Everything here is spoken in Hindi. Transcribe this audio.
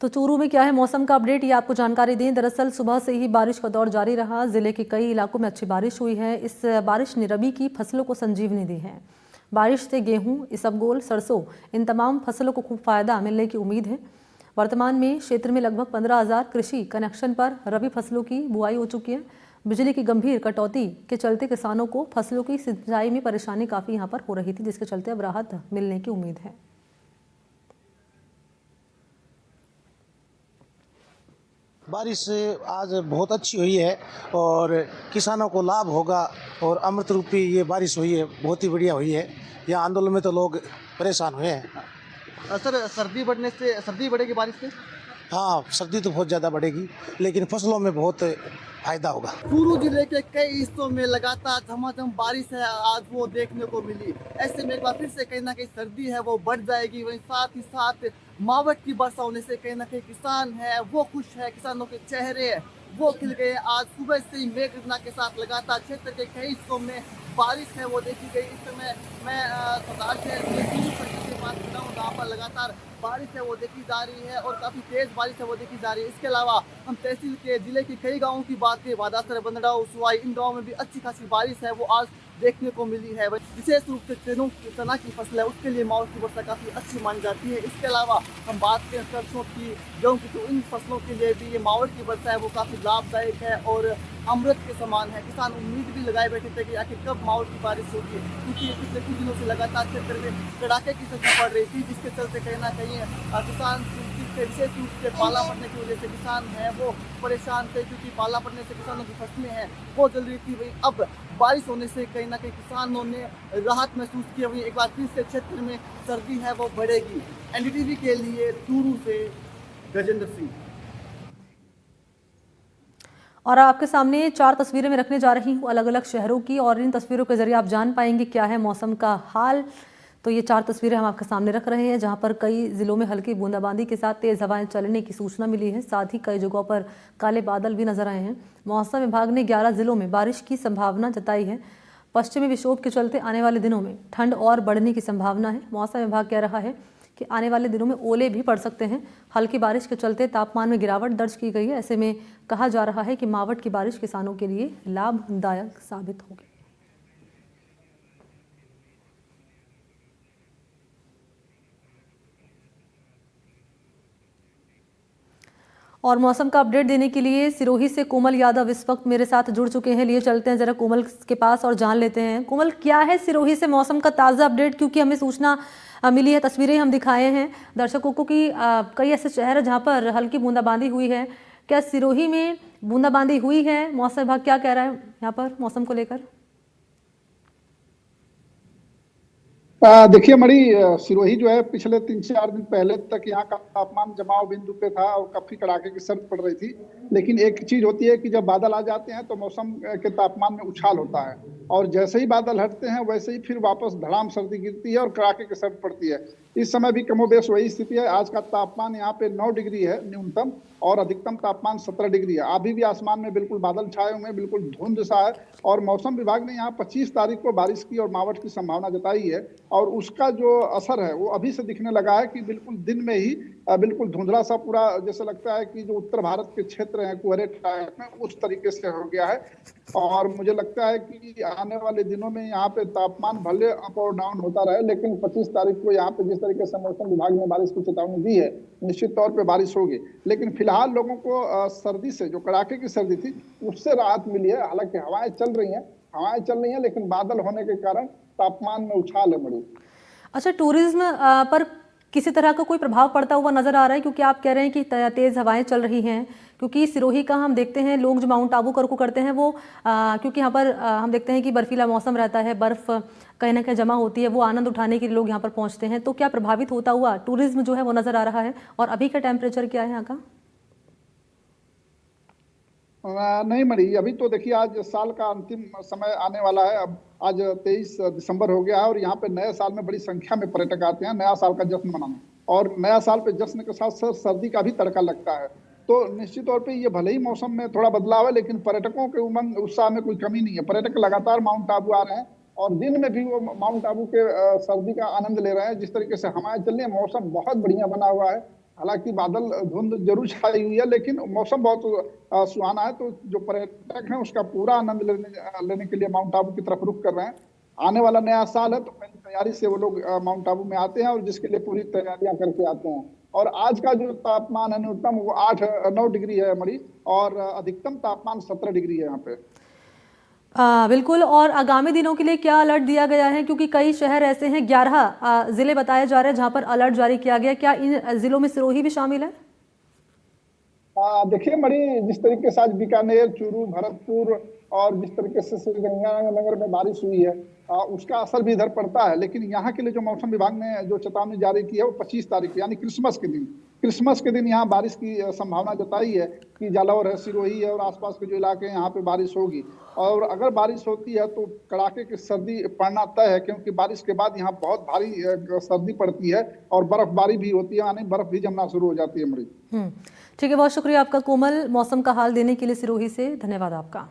तो चूरू में क्या है मौसम का अपडेट, ये आपको जानकारी दें। दरअसल सुबह से ही बारिश का दौर जारी रहा। जिले के कई इलाकों में अच्छी बारिश हुई है। इस बारिश ने रबी की फसलों को संजीवनी दी है। बारिश से गेहूं, इसबगोल, सरसों इन तमाम फसलों को खूब फायदा मिलने की उम्मीद है। वर्तमान में क्षेत्र में लगभग 15,000 कृषि कनेक्शन पर रबी फसलों की बुआई हो चुकी है। बिजली की गंभीर कटौती के चलते किसानों को फसलों की सिंचाई में परेशानी काफ़ी यहाँ पर हो रही थी, जिसके चलते अब राहत मिलने की उम्मीद है। बारिश आज बहुत अच्छी हुई है और किसानों को लाभ होगा और अमृत रूपी ये बारिश हुई है, बहुत ही बढ़िया हुई है। यहाँ आंदोलन में तो लोग परेशान हुए हैं। सर, सर्दी बढ़ेगी बारिश से? हाँ, सर्दी तो बहुत ज़्यादा बढ़ेगी लेकिन फसलों में बहुत फायदा होगा। चूरू जिले के कई हिस्सों में लगातार झमाझम बारिश है आज वो देखने को मिली। ऐसे में एक बार फिर से कहीं ना कहीं सर्दी है वो बढ़ जाएगी। वहीं साथ ही साथ मावठ की वर्षा होने से कहीं ना कहीं किसान है वो खुश है, किसानों के चेहरे वो खिल गए। आज सुबह से ही मेघ गर्जना के साथ लगातार क्षेत्र के कई हिस्सों में बारिश है वो देखी गई। इस समय मैं सरदार शहर के चूरू सर्किल के पास खड़ा हूँ जहाँ पर लगातार बारिश है वो देखी जा रही है और काफ़ी तेज़ बारिश है वो देखी जा रही है। इसके अलावा हम तहसील के जिले के कई गाँवों की बात करें, वादासर, बंदड़ा, उसवाई, इन गाँवों में भी अच्छी खासी बारिश है वो आज देखने को मिली है। विशेष रूप से चना की फसल है उसके लिए मावठ की वर्षा काफ़ी अच्छी मानी जाती है। इसके अलावा हम बात करें सरसों की, गेहूँ की, तो इन फसलों के लिए भी ये मावठ की वर्षा है वो काफ़ी लाभदायक है और अमृत के समान है। किसान उम्मीद भी लगाए बैठे थे कि आखिर कब मावठ की बारिश होगी, क्योंकि पिछले कुछ दिनों से लगातार क्षेत्र में कड़ाके की सर्दी पड़ रही थी, जिसके चलते कहीं ना कहीं किसान विशेष रूप से पाला पड़ने की वजह से किसान हैं वो परेशान थे, क्योंकि पाला पड़ने से किसानों की फसलें हैं वो जल रही थी। वही अब बारिश होने से कहीं ना कहीं किसानों ने राहत महसूस की। वही एक बार फिर से क्षेत्र में सर्दी है वो बढ़ेगी। एनडीटीवी के लिए चूरू से गजेंद्र सिंह। और आपके सामने 4 तस्वीरें मैं रखने जा रही हूँ अलग अलग शहरों की, और इन तस्वीरों के जरिए आप जान पाएंगे क्या है मौसम का हाल। तो ये 4 तस्वीरें हम आपके सामने रख रहे हैं, जहाँ पर कई जिलों में हल्की बूंदाबांदी के साथ तेज़ हवाएं चलने की सूचना मिली है। साथ ही कई जगहों पर काले बादल भी नजर आए हैं। मौसम विभाग ने 11 जिलों में बारिश की संभावना जताई है। पश्चिमी विक्षोभ के चलते आने वाले दिनों में ठंड और बढ़ने की संभावना है। मौसम विभाग कह रहा है कि आने वाले दिनों में ओले भी पड़ सकते हैं। हल्की बारिश के चलते तापमान में गिरावट दर्ज की गई है। ऐसे में कहा जा रहा है कि मावठ की बारिश किसानों के लिए लाभदायक साबित होगी। और मौसम का अपडेट देने के लिए सिरोही से कोमल यादव इस वक्त मेरे साथ जुड़ चुके हैं। लिए चलते हैं जरा कोमल के पास और जान लेते हैं। कोमल, क्या है सिरोही से मौसम का ताज़ा अपडेट, क्योंकि हमें सूचना मिली है, तस्वीरें हम दिखाए हैं दर्शकों को कि कई ऐसे शहर हैं जहां पर हल्की बूंदाबांदी हुई है। क्या सिरोही में बूंदाबांदी हुई है? मौसम विभाग क्या कह रहा है यहाँ पर मौसम को लेकर? देखिए मणि, सिरोही जो है पिछले 3-4 दिन पहले तक यहाँ का तापमान जमाव बिंदु पे था और काफी कड़ाके की सर्द पड़ रही थी। लेकिन एक चीज होती है कि जब बादल आ जाते हैं तो मौसम के तापमान में उछाल होता है, और जैसे ही बादल हटते हैं वैसे ही फिर वापस धड़ाम सर्दी गिरती है और कड़ाके की सर्द पड़ती है। इस समय भी कमोबेश वही स्थिति है। आज का तापमान यहाँ पे 9 डिग्री है न्यूनतम, और अधिकतम तापमान 17 डिग्री है। अभी भी आसमान में बिल्कुल बादल छाए हुए हैं, बिल्कुल धुंध सा है। और मौसम विभाग ने यहाँ 25 तारीख को बारिश की और मावठ की संभावना जताई है, और उसका जो असर है वो अभी से दिखने लगा है कि बिल्कुल दिन में ही बिल्कुल धुंधला सा पूरा जैसे लगता है कि जो उत्तर भारत के क्षेत्र हैं कुहरे टाइप में, उस तरीके से हो गया है। और मुझे लगता है कि आने वाले दिनों में यहाँ पे तापमान भले अप और डाउन होता रहे, लेकिन 25 तारीख को यहाँ पे जिस तरीके से मौसम विभाग ने बारिश की चेतावनी दी है, निश्चित तौर पे बारिश होगी। लेकिन फिलहाल लोगों को सर्दी से, जो कड़ाके की सर्दी थी, उससे राहत मिली है। हालांकि हवाएं चल रही हैं, लेकिन बादल होने के कारण तापमान में उछाल है बड़ी। अच्छा, टूरिज्म पर किसी तरह का कोई प्रभाव पड़ता हुआ नजर आ रहा है? क्योंकि आप कह रहे हैं कि तेज हवाएं चल रही हैं, क्योंकि सिरोही का हम देखते हैं लोग जो माउंट आबू को करते हैं वो क्योंकि यहाँ पर हम देखते हैं कि बर्फीला मौसम रहता है, बर्फ कहीं ना कहीं जमा होती है, वो आनंद उठाने के लिए लोग यहाँ पर पहुँचते हैं। तो क्या प्रभावित होता हुआ टूरिज्म जो है वो नजर आ रहा है? और अभी का टेम्परेचर क्या है यहाँ का? नहीं मणि, अभी तो देखिए आज साल का अंतिम समय आने वाला है। अब आज 23 दिसंबर हो गया है, और यहाँ पे नए साल में बड़ी संख्या में पर्यटक आते हैं नया साल का जश्न मनाने। और नया साल पे जश्न के साथ साथ सर्दी का भी तड़का लगता है। तो निश्चित तौर पे ये भले ही मौसम में थोड़ा बदलाव है, लेकिन पर्यटकों के उमंग उत्साह में कोई कमी नहीं है। पर्यटक लगातार माउंट आबू आ रहे हैं, और दिन में भी वो माउंट आबू के सर्दी का आनंद ले रहे हैं। जिस तरीके से हवाएं चल रही है, मौसम बहुत बढ़िया बना हुआ है। हालांकि बादल धुंध जरूर छाई हुई है, लेकिन मौसम बहुत सुहाना है। तो जो पर्यटक हैं उसका पूरा आनंद लेने के लिए माउंट आबू की तरफ रुख कर रहे हैं। आने वाला नया साल है तो पहली तैयारी से वो लोग माउंट आबू में आते हैं और जिसके लिए पूरी तैयारियां करके आते हैं। और आज का जो तापमान है न्यूनतम वो 8-9 डिग्री है मरी, और अधिकतम तापमान 17 डिग्री है यहाँ पे। बिल्कुल। और आगामी दिनों के लिए क्या अलर्ट दिया गया है, क्योंकि कई शहर ऐसे हैं, 11 जिले बताए जा रहे हैं जहां पर अलर्ट जारी किया गया, क्या इन जिलों में सिरोही भी शामिल है? देखिए मणि, जिस तरीके से आज बीकानेर, चूरू, भरतपुर और जिस तरीके से श्रीगंगानगर में बारिश हुई है, उसका असर भी इधर पड़ता है। लेकिन यहाँ के लिए जो मौसम विभाग ने जो चेतावनी जारी की है वो 25 तारीख यानी क्रिसमस के दिन यहाँ बारिश की संभावना जताई है कि जालौर है, सिरोही है और आसपास के जो इलाके हैं यहाँ पे बारिश होगी। और अगर बारिश होती है तो कड़ाके की सर्दी पड़ना तय है, क्योंकि बारिश के बाद यहाँ बहुत भारी सर्दी पड़ती है और बर्फबारी भी होती है, यानी बर्फ भी जमना शुरू हो जाती है मरी। ठीक है, बहुत शुक्रिया आपका कोमल, मौसम का हाल देने के लिए सिरोही से। धन्यवाद आपका।